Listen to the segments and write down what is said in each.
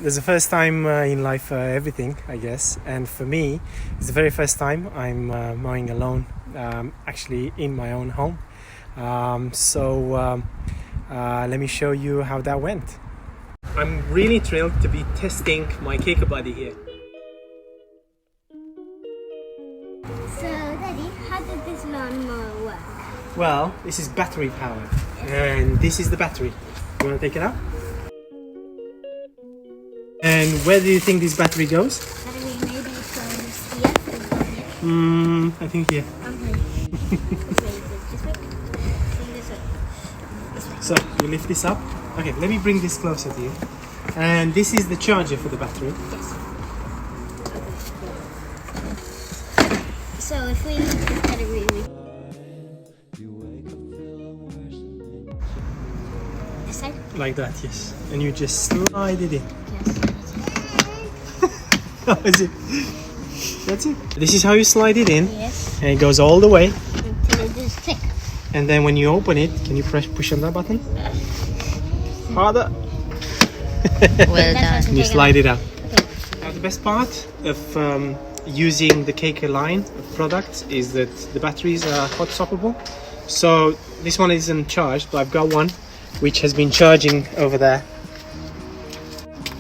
There's a first time in life for everything, I guess, and for me it's the very first time I'm mowing alone, actually in my own home. Let me show you how that went. I'm really thrilled to be testing my Karcher buddy here. So Daddy, how did this lawnmower work? Well, this is battery powered, and this is the battery. You want to take it out? And where do you think this battery goes? Maybe it goes here. I think here. Okay. So you lift this up. Okay, let me bring this closer to you. And this is the charger for the battery. Yes. So if we lift the battery, this side? Like that, yes. And you just slide it in. Yes. Oh, is it? That's it. This is how you slide it in. Yes. And it goes all the way. Until it is thick. And then when you open it, can you push on that button? Harder. Well done. And you slide it out. Now the best part of using the Karcher line of products is that the batteries are hot swappable. So this one isn't charged, but I've got one which has been charging over there.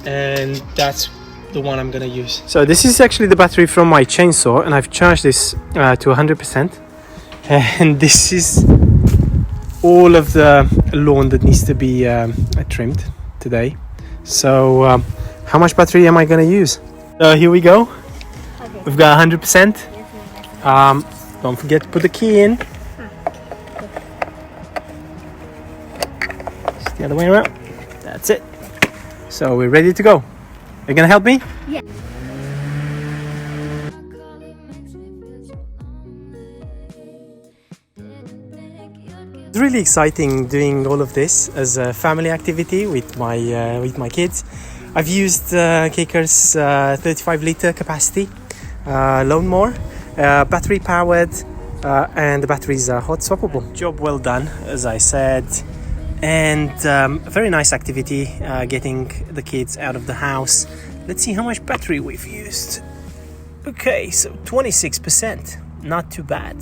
And that's the one I'm gonna use. So this is actually the battery from my chainsaw, and I've charged this to 100%. And this is all of the lawn that needs to be trimmed today. So how much battery am I gonna use? So here we go. Okay. We've got 100%. Don't forget to put the key in. Just the other way around. That's it. So we're ready to go. You're gonna help me? Yeah. It's really exciting doing all of this as a family activity with my kids. I've used Karcher's 35-liter capacity lawnmower, battery powered, and the batteries are hot swappable. Job well done, as I said, and a very nice activity getting the kids out of the house. Let's see how much battery we've used. Okay, so 26%, not too bad.